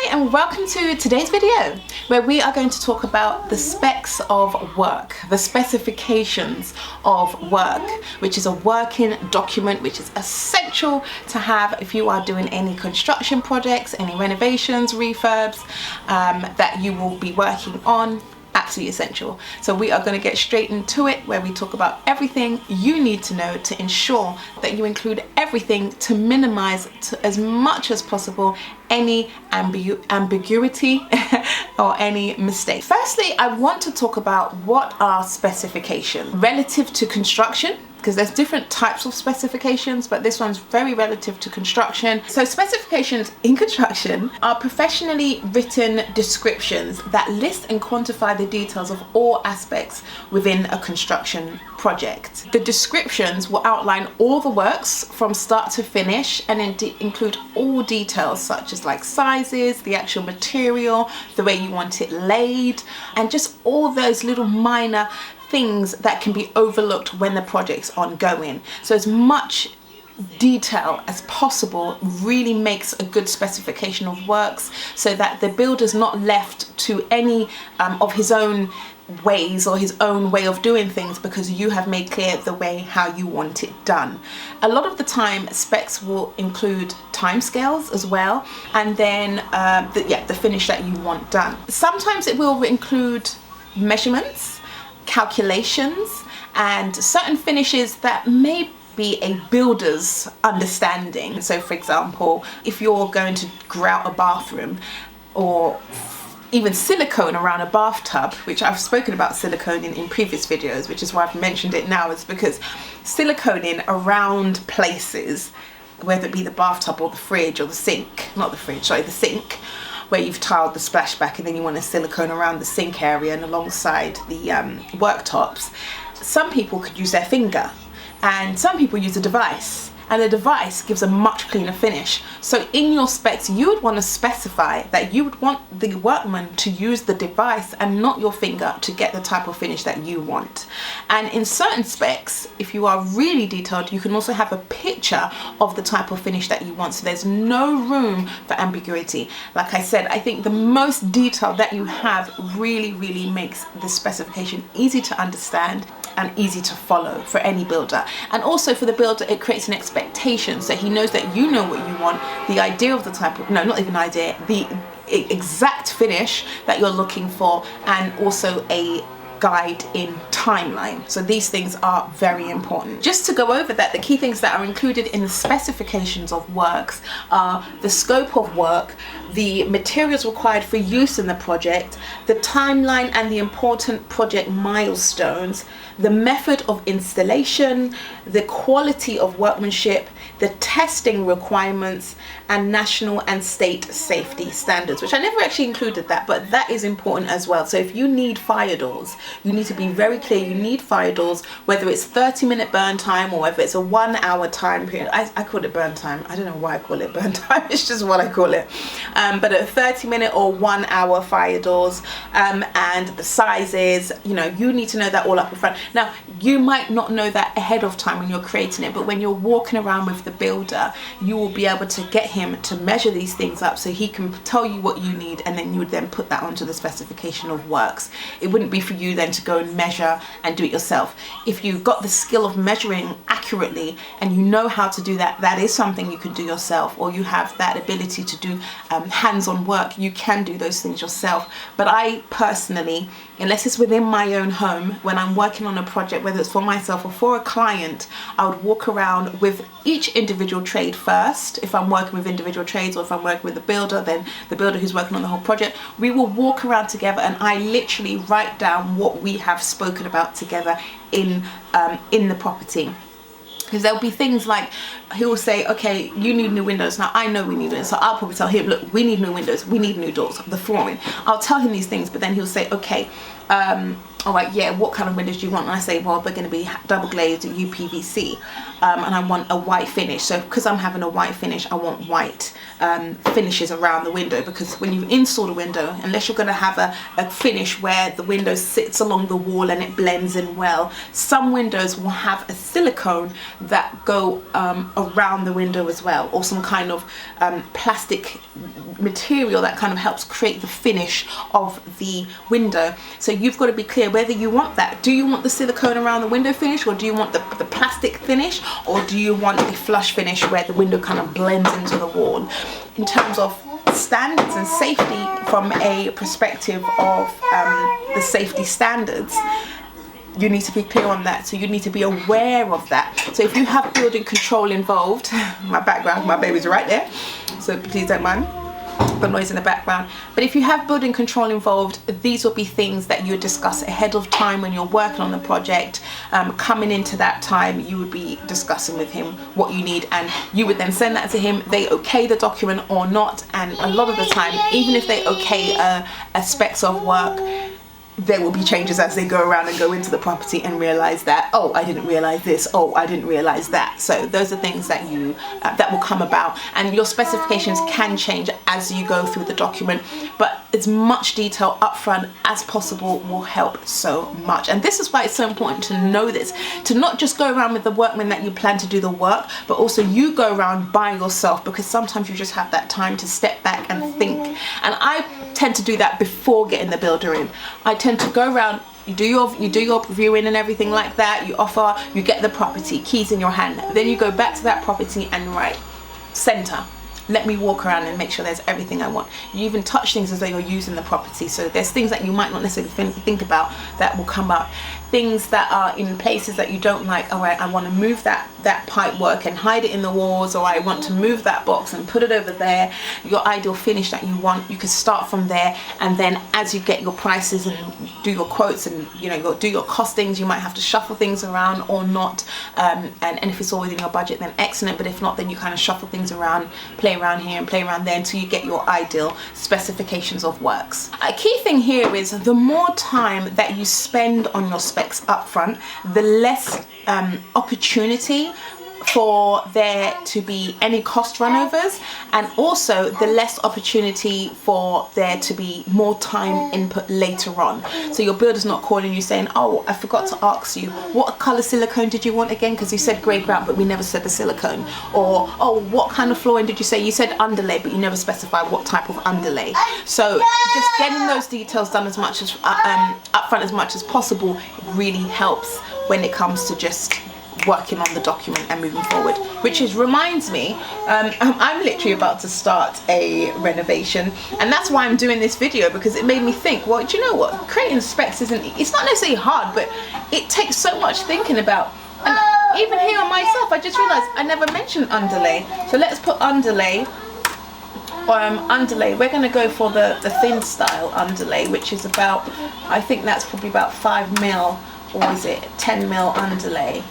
Hi and welcome to today's video where we are going to talk about the specs of work, the specifications of work, which is a working document which is essential to have if you are doing any construction projects, any renovations, refurbs that you will be working on. Absolutely essential. So we are going to get straight into it where we talk about everything you need to know to ensure that you include everything to minimize as much as possible any ambiguity or any mistake. Firstly, I want to talk about what are specifications relative to construction, because there's different types of specifications, but this one's very relative to construction. So specifications in construction are professionally written descriptions that list and quantify the details of all aspects within a construction project. The descriptions will outline all the works from start to finish and include all details such as like sizes, the actual material, the way you want it laid, and just all those little minor things that can be overlooked when the project's ongoing. So as much detail as possible really makes a good specification of works so that the builder's not left to any of his own ways or his own way of doing things, because you have made clear the way how you want it done. A lot of the time specs will include timescales as well, and then the finish that you want done. Sometimes it will include measurements, calculations, and certain finishes that may be a builder's understanding. So for example, if you're going to grout a bathroom or even silicone around a bathtub, which I've spoken about silicone in previous videos, which is why I've mentioned it now, is because siliconing around places, whether it be the bathtub or the fridge or the sink, not the fridge, sorry, the sink, where you've tiled the splashback and then you want to silicone around the sink area and alongside the worktops. Some people could use their finger and some people use a device, and the device gives a much cleaner finish. So in your specs you would want to specify that you would want the workman to use the device and not your finger to get the type of finish that you want. And in certain specs, if you are really detailed, you can also have a picture of the type of finish that you want, so there's no room for ambiguity. Like I said, I think the most detail that you have really makes the specification easy to understand and easy to follow for any builder. And also for the builder, it creates an expectation, so he knows that you know what you want, the idea of the type of, no, not even idea, the exact finish that you're looking for, and also a guide in timeline. So these things are very important. Just to go over that, the key things that are included in the specifications of works are the scope of work, the materials required for use in the project, the timeline and the important project milestones, the method of installation, the quality of workmanship, the testing requirements, and national and state safety standards, which I never actually included that, but that is important as well. So if you need fire doors, you need to be very clear you need fire doors, whether it's 30-minute burn time or whether it's a 1 hour time period. I call it burn time. I don't know why I call it burn time, it's just what I call it. But a 30-minute or 1 hour fire doors, and the sizes, you know, you need to know that all up front. Now, you might not know that ahead of time when you're creating it, but when you're walking around with the builder, you will be able to get him to measure these things up so he can tell you what you need, and then you would then put that onto the specification of works. It wouldn't be for you then to go and measure and do it yourself. If you've got the skill of measuring accurately and you know how to do that, that is something you can do yourself, or you have that ability to do hands-on work, you can do those things yourself. But I personally, unless it's within my own home, when I'm working on a project, whether it's for myself or for a client, I would walk around with each individual trade first. If I'm working with individual trades, or if I'm working with the builder, then the builder who's working on the whole project, we will walk around together and I literally write down what we have spoken about together in the property. Because there'll be things like, he'll say, okay, you need new windows. Now I know we need windows, so I'll probably tell him, look, we need new windows, we need new doors, the flooring. I'll tell him these things, but then he'll say, okay, all right, yeah, what kind of windows do you want? And I say, well, they're going to be double glazed UPVC, and I want a white finish. So because I'm having a white finish, I want white finishes around the window, because when you install the window, unless you're going to have a finish where the window sits along the wall and it blends in well, some windows will have a silicone that go around the window as well, or some kind of plastic material that kind of helps create the finish of the window. So you've got to be clear whether you want that. Do you want the silicone around the window finish, or do you want the plastic finish, or do you want the flush finish where the window kind of blends into the wall? In terms of standards and safety, from a perspective of the safety standards, you need to be clear on that. So you need to be aware of that. So if you have building control involved, my background, my baby's right there, so please don't mind the noise in the background. But if you have building control involved, these will be things that you discuss ahead of time when you're working on the project. Coming into that time, you would be discussing with him what you need, and you would then send that to him. They okay the document or not, and a lot of the time, even if they okay a specs of work, there will be changes as they go around and go into the property and realize that, oh, I didn't realize this, oh, I didn't realize that. So those are things that you that will come about, and your specifications can change as you go through the document, but as much detail upfront as possible will help so much. And this is why it's so important to know this, to not just go around with the workmen that you plan to do the work, but also you go around by yourself, because sometimes you just have that time to step back and think. And I tend to do that before getting the builder in. I tend to go around, you do your viewing and everything like that, you offer, you get the property, keys in your hand, then you go back to that property and write, center, let me walk around and make sure there's everything I want. You even touch things as though you're using the property, so there's things that you might not necessarily think about that will come up. Things that are in places that you don't like, all right, I want to move that pipe work and hide it in the walls, or I want to move that box and put it over there. Your ideal finish that you want, you can start from there, and then as you get your prices and do your quotes and do your costings, you might have to shuffle things around or not, and if it's all within your budget, then excellent, but if not, then you kind of shuffle things around, play around here and play around there until you get your ideal specifications of works. A key thing here is the more time that you spend on your specs up front, the less opportunity for there to be any cost runovers, and also the less opportunity for there to be more time input later on. So your builder's not calling you saying, oh, I forgot to ask you, what color silicone did you want again, because you said grey grout but we never said the silicone, or oh, what kind of flooring did you say? You said underlay but you never specified what type of underlay. So just getting those details done as much as upfront as much as possible really helps when it comes to just working on the document and moving forward. Which reminds me, I'm literally about to start a renovation, and that's why I'm doing this video, because it made me think, well, do you know what, creating specs it's not necessarily hard, but it takes so much thinking about. And even here on myself, I just realized I never mentioned underlay. So let's put underlay. Underlay, we're going to go for the thin style underlay, which is about, I think that's probably about 5 mil, or is it 10 mil underlay?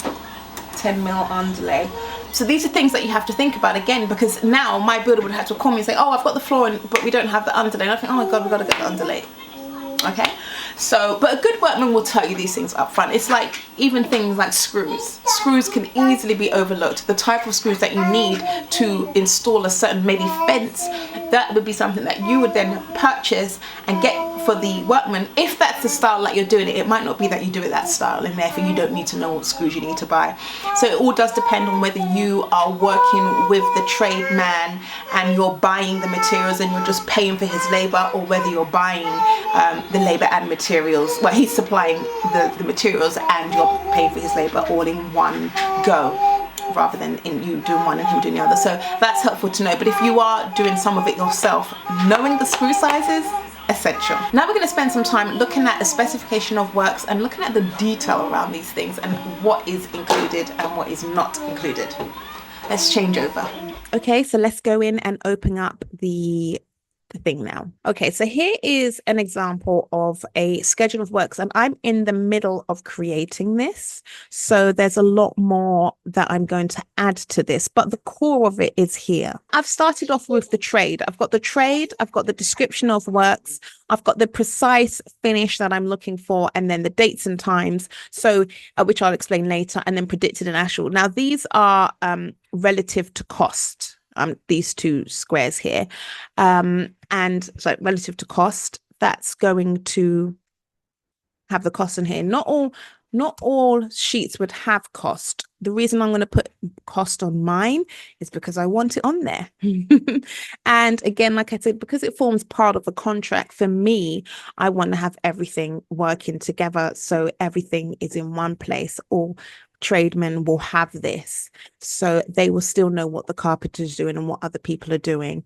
10 mil underlay. So these are things that you have to think about again, because now my builder would have to call me and say, oh, I've got the flooring but we don't have the underlay, and I think, oh my god, we've got to get the underlay. Okay, so but a good workman will tell you these things up front. It's like even things like screws can easily be overlooked. The type of screws that you need to install a certain maybe fence, that would be something that you would then purchase and get for the workman. If that's the style that you're doing it, it might not be that you do it that style, and therefore you don't need to know what screws you need to buy. So it all does depend on whether you are working with the trade man and you're buying the materials and you're just paying for his labor, or whether you're buying the labor and materials, well, he's supplying the materials and you're paying for his labor all in one go, rather than in you doing one and him doing the other. So that's helpful to know. But if you are doing some of it yourself, knowing the screw sizes, essential. Now we're going to spend some time looking at the specification of works and looking at the detail around these things and what is included and what is not included. Let's change over. Okay, so let's go in and open up the thing now. Okay, so here is an example of a schedule of works, and I'm in the middle of creating this. So there's a lot more that I'm going to add to this, but the core of it is here. I've started off with the trade. I've got the trade, I've got the description of works, I've got the precise finish that I'm looking for, and then the dates and times, so which I'll explain later, and then predicted and actual. Now, these are relative to cost. These two squares here, and so relative to cost, that's going to have the cost in here. Not all sheets would have cost. The reason I'm going to put cost on mine is because I want it on there. And again, like I said, because it forms part of a contract, for me, I want to have everything working together, so everything is in one place. All tradesmen will have this, so they will still know what the carpenter's doing and what other people are doing,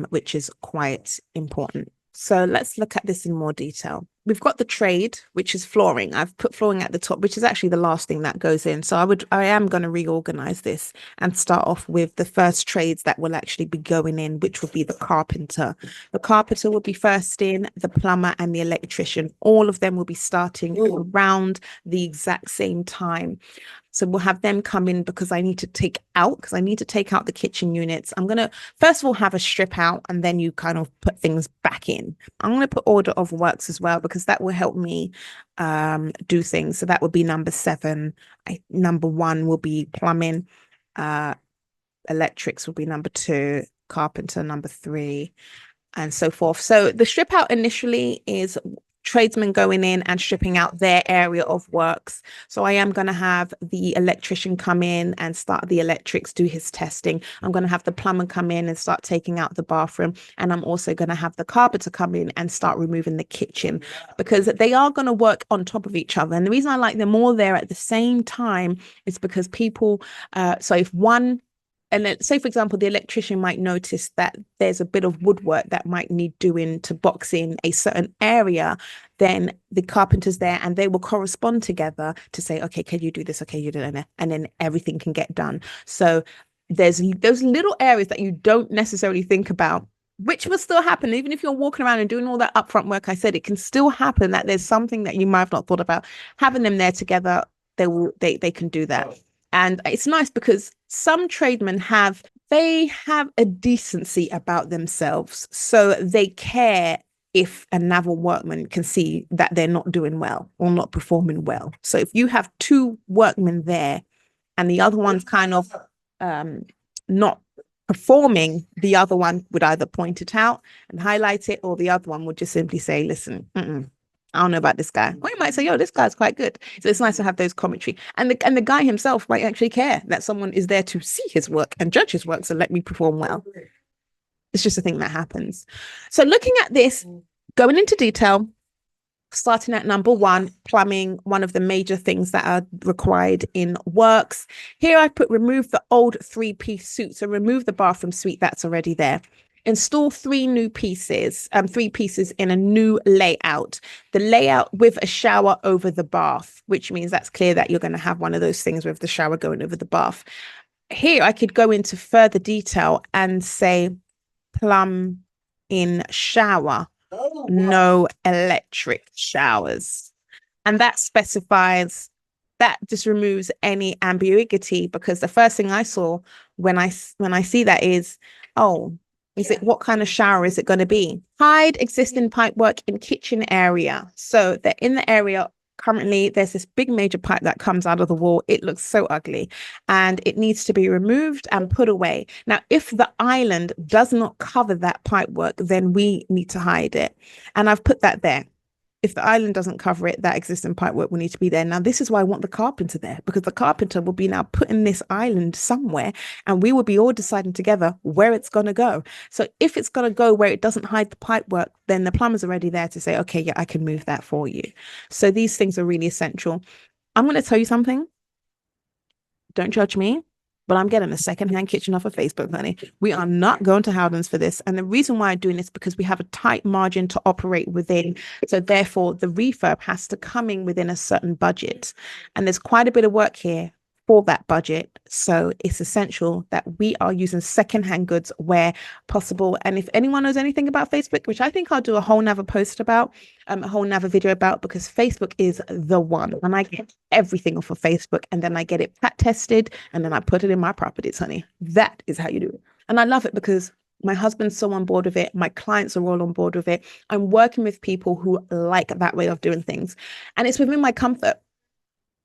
which is quite important. So let's look at this in more detail. We've got the trade, which is flooring. I've put flooring at the top, which is actually the last thing that goes in. So I am going to reorganize this and start off with the first trades that will actually be going in, which will be the carpenter. The carpenter will be first in, the plumber and the electrician. All of them will be starting around the exact same time. So we'll have them come in because I need to take out the kitchen units. I'm going to first of all have a strip out, and then you kind of put things back in. I'm going to put order of works as well, because that will help me do things. So that would be number 7. Number 1 will be plumbing. Electrics will be number 2. Carpenter number 3, and so forth. So the strip out initially is tradesmen going in and stripping out their area of works. So I am going to have the electrician come in and start the electrics, do his testing. I'm going to have the plumber come in and start taking out the bathroom. And I'm also going to have the carpenter come in and start removing the kitchen, because they are going to work on top of each other. And the reason I like them all there at the same time is because people, so if one, and then say, for example, the electrician might notice that there's a bit of woodwork that might need doing to box in a certain area, then the carpenter's there and they will correspond together to say, okay, can you do this? Okay, you do that. And then everything can get done. So there's those little areas that you don't necessarily think about, which will still happen. Even if you're walking around and doing all that upfront work, I said, it can still happen that there's something that you might have not thought about. Having them there together, they can do that. And it's nice because some tradesmen have a decency about themselves. So they care if a naval workman can see that they're not doing well or not performing well. So if you have 2 workmen there and the other one's kind of not performing, the other one would either point it out and highlight it, or the other one would just simply say, listen, I don't know about this guy. Or you might say, yo, this guy's quite good. So it's nice to have those commentary. And the guy himself might actually care that someone is there to see his work and judge his work. So let me perform well. It's just a thing that happens. So looking at this, going into detail, starting at number 1, plumbing, one of the major things that are required in works. Here I put remove the old 3-piece suite. So remove the bathroom suite that's already there. Install 3 new pieces, 3 pieces in a new layout. The layout with a shower over the bath, which means that's clear that you're going to have one of those things with the shower going over the bath. Here I could go into further detail and say plumb in shower, no electric showers. And that specifies, that just removes any ambiguity, because the first thing I saw when I see that is, oh, what kind of shower is it going to be? Hide existing pipework in kitchen area. So that in the area currently, there's this big major pipe that comes out of the wall. It looks so ugly and it needs to be removed and put away. Now, if the island does not cover that pipework, then we need to hide it. And I've put that there. If the island doesn't cover it, that existing pipework will need to be there. Now, this is why I want the carpenter there, because the carpenter will be now putting this island somewhere and we will be all deciding together where it's going to go. So if it's going to go where it doesn't hide the pipework, then the plumber's already there to say, okay, yeah, I can move that for you. So these things are really essential. I'm going to tell you something. Don't judge me, but I'm getting a secondhand kitchen off of Facebook, honey. We are not going to Howdens for this. And the reason why I'm doing this is because we have a tight margin to operate within. So therefore, the refurb has to come in within a certain budget. And there's quite a bit of work here for that budget. So it's essential that we are using secondhand goods where possible. And if anyone knows anything about Facebook, which I think I'll do a whole nother post about, a whole nother video about, because Facebook is the one. And I get everything off of Facebook, and then I get it pat tested, and then I put it in my properties, honey. That is how you do it. And I love it because my husband's so on board with it. My clients are all on board with it. I'm working with people who like that way of doing things. And it's within my comfort.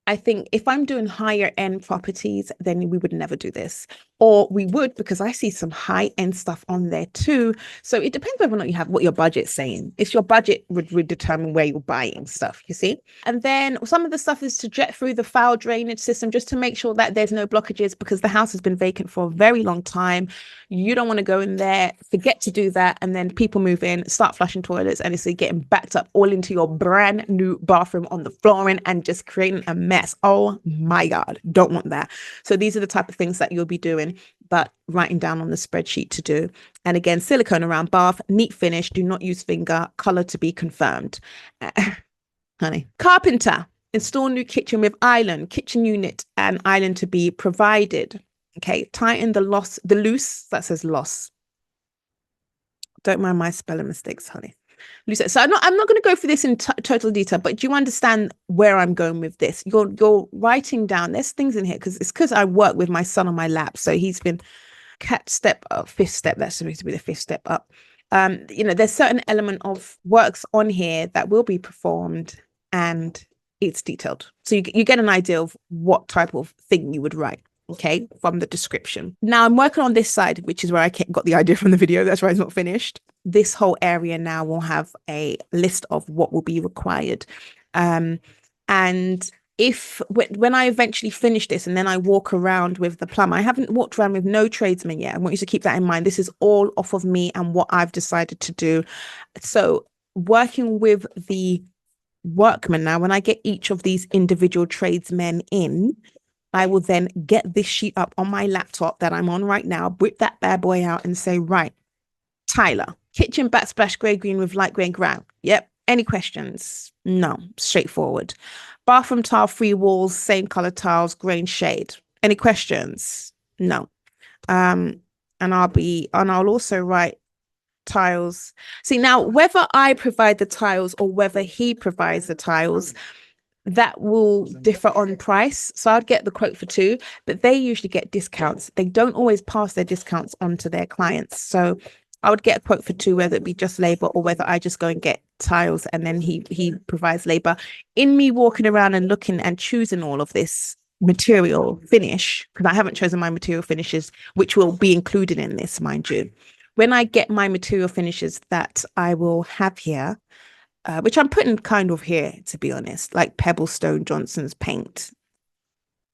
I think if I'm doing higher end properties, then we would never do this. Or we would, because I see some high end stuff on there too. So it depends whether or not you have what your budget's saying. It's your budget would determine where you're buying stuff, you see? And then some of the stuff is to jet through the foul drainage system just to make sure that there's no blockages, because the house has been vacant for a very long time. You don't want to go in there, forget to do that, and then people move in, start flushing toilets, and it's getting backed up all into your brand new bathroom on the flooring and just creating a mess. Oh my God, don't want that. So these are the type of things that you'll be doing, but writing down on the spreadsheet to do. And again, silicone around bath, neat finish, do not use finger, color to be confirmed. Honey. Carpenter, install new kitchen with island, kitchen unit and island to be provided. Okay, tighten the loose, that says loss. Don't mind my spelling mistakes, honey. Loose. So I'm not going to go through this in total detail, but do you understand where I'm going with this? You're writing down, there's things in here because I work with my son on my lap. So he's been fifth step. That's supposed to be the fifth step up. There's certain element of works on here that will be performed and it's detailed. So you get an idea of what type of thing you would write. Okay, from the description. Now I'm working on this side, which is where I got the idea from the video. That's why it's not finished. This whole area now will have a list of what will be required. And if when I eventually finish this and then I walk around with the plumber, I haven't walked around with no tradesman yet. I want you to keep that in mind. This is all off of me and what I've decided to do. So working with the workmen now, when I get each of these individual tradesmen in, I will then get this sheet up on my laptop that I'm on right now, whip that bad boy out and say, right, Tyler, kitchen backsplash grey green with light grey ground. Yep. Any questions? No. Straightforward. Bathroom tile, free walls, same color tiles, grain shade. Any questions? No. And I'll also write tiles. See, now whether I provide the tiles or whether he provides the tiles, that will differ on price. So I'd get the quote for 2, but they usually get discounts. They don't always pass their discounts on to their clients. So I would get a quote for 2, whether it be just labor or whether I just go and get tiles and then he provides labor. In me walking around and looking and choosing all of this material finish, because I haven't chosen my material finishes, which will be included in this, mind you. When I get my material finishes that I will have here, which I'm putting kind of here, to be honest, like Pebblestone Johnson's paint,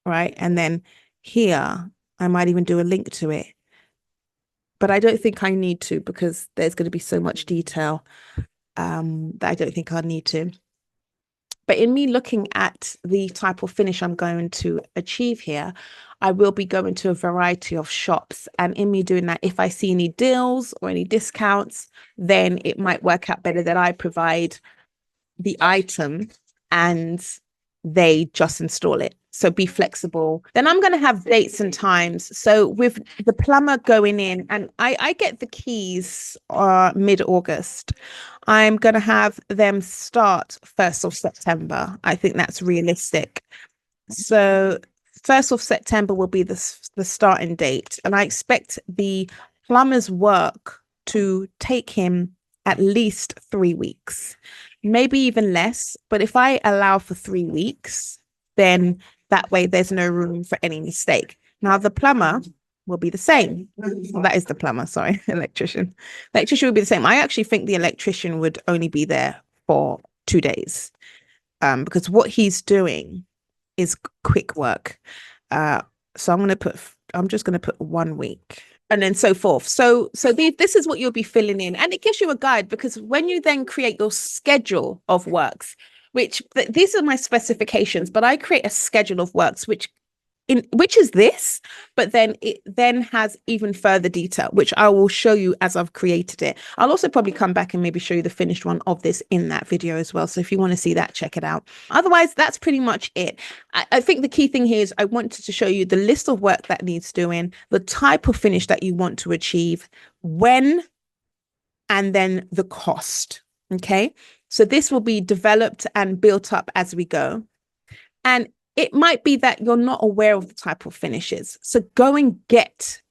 right? And then here, I might even do a link to it. But I don't think I need to, because there's going to be so much detail that I don't think I'll need to. But in me looking at the type of finish I'm going to achieve here, I will be going to a variety of shops. And in me doing that, if I see any deals or any discounts, then it might work out better that I provide the item and they just install it. So be flexible. Then I'm going to have dates and times. So with the plumber going in, and I get the keys mid-August. I'm going to have them start 1st of September. I think that's realistic. So 1st of September will be the starting date. And I expect the plumber's work to take him at least 3 weeks, maybe even less. But if I allow for 3 weeks, then that way there's no room for any mistake. Now the plumber will be the same. Well, that is the plumber, sorry, electrician. Electrician will be the same. I actually think the electrician would only be there for 2 days, because what he's doing is quick work. So I'm just going to put 1 week. And then so forth. So this is what you'll be filling in. And it gives you a guide, because when you then create your schedule of works, which these are my specifications, but I create a schedule of works, which which is this, but then it then has even further detail, which I will show you as I've created it. I'll also probably come back and maybe show you the finished one of this in that video as well. So if you want to see that, check it out. Otherwise, that's pretty much it. I think the key thing here is I wanted to show you the list of work that needs doing, the type of finish that you want to achieve, when, and then the cost. Okay, so this will be developed and built up as we go. And it might be that you're not aware of the type of finishes. So go and get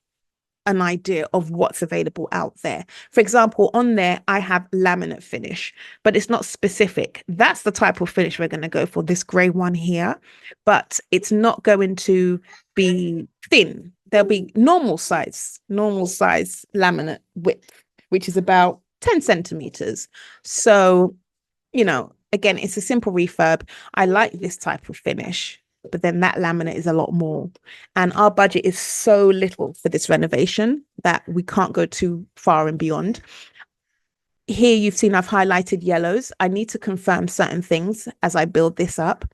an idea of what's available out there. For example, on there, I have laminate finish, but it's not specific. That's the type of finish we're going to go for, this gray one here, but it's not going to be thin. There'll be normal size laminate width, which is about 10 centimeters. So, you know, again, it's a simple refurb. I like this type of finish, but then that laminate is a lot more. And our budget is so little for this renovation that we can't go too far and beyond. Here you've seen I've highlighted yellows. I need to confirm certain things as I build this up.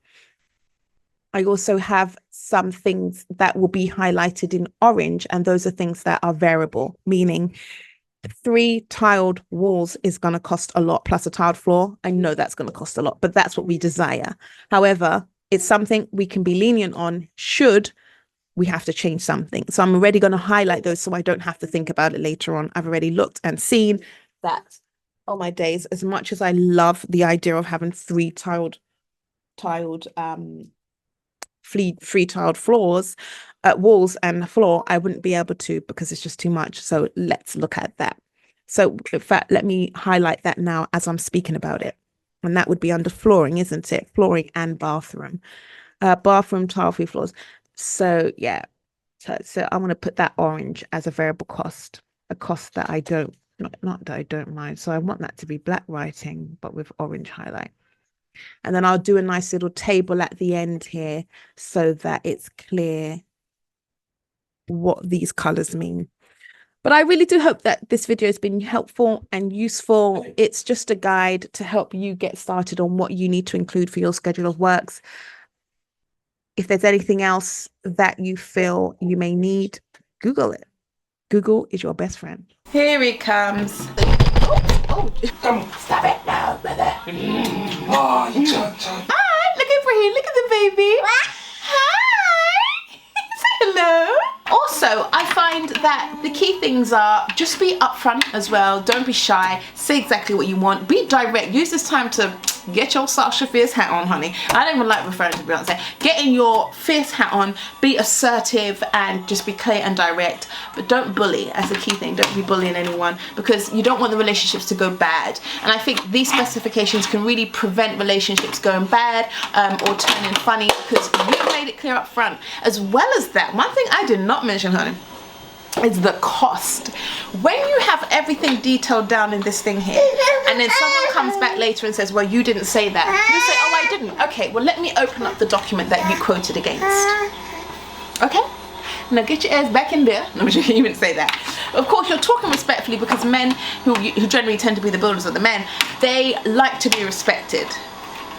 I also have some things that will be highlighted in orange, and those are things that are variable, meaning 3 tiled walls is going to cost a lot, plus a tiled floor. I know that's going to cost a lot, but that's what we desire. However, it's something we can be lenient on should we have to change something. So I'm already going to highlight those so I don't have to think about it later on. I've already looked and seen that. Oh my days, as much as I love the idea of having 3 tiled floors, walls and floor, I wouldn't be able to because it's just too much. So let's look at that. So in fact, let me highlight that now as I'm speaking about it. And that would be under flooring, isn't it? Flooring and bathroom. Bathroom tile free floors. So yeah. So I'm going to put that orange as a variable cost, a cost that I don't, not that I don't mind. So I want that to be black writing, but with orange highlight. And then I'll do a nice little table at the end here so that it's clear what these colors mean. But I really do hope that this video has been helpful and useful. It's just a guide to help you get started on what you need to include for your schedule of works. If there's anything else that you feel you may need, Google it. Google is your best friend. Here he comes. Oh. Come on, stop it now, brother. Oh, Hi, looking for you. Look at the baby. Hi. Say hello. Also, I find that the key things are just be upfront as well. Don't be shy. Say exactly what you want. Be direct. Use this time to get your Sasha Fierce hat on, honey. I don't even like referring to Beyonce. Getting your fierce hat on, be assertive and just be clear and direct. But don't bully. That's the key thing. Don't be bullying anyone because you don't want the relationships to go bad. And I think these specifications can really prevent relationships going bad or turning funny because you made it clear up front. As well as that, one thing I did not mention, honey, is the cost. When you have everything detailed down in this thing here and then someone comes back later and says, well, you didn't say that, you say, oh, I didn't. Okay, well, let me open up the document that you quoted against. Okay, now get your ass back in there. No, you didn't say that. Of course, you're talking respectfully because men who generally tend to be the builders of the men, they like to be respected.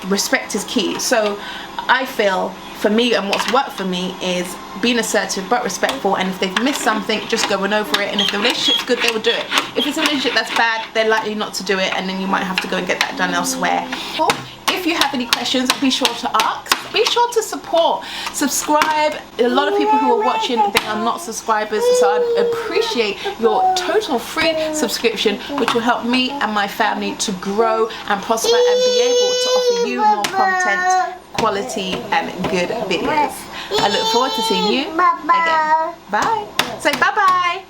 Respect is key. So I feel for me and what's worked for me is being assertive but respectful, and if they've missed something, just going over it, and if the relationship's good, they will do it. If it's a relationship that's bad, they're likely not to do it, and then you might have to go and get that done elsewhere. If you have any questions, be sure to ask. Be sure to subscribe. A lot of people who are watching, they are not subscribers, so I'd appreciate your total free subscription, which will help me and my family to grow and prosper and be able to offer you more content, quality and good videos. I look forward to seeing you again. Bye. Say bye-bye.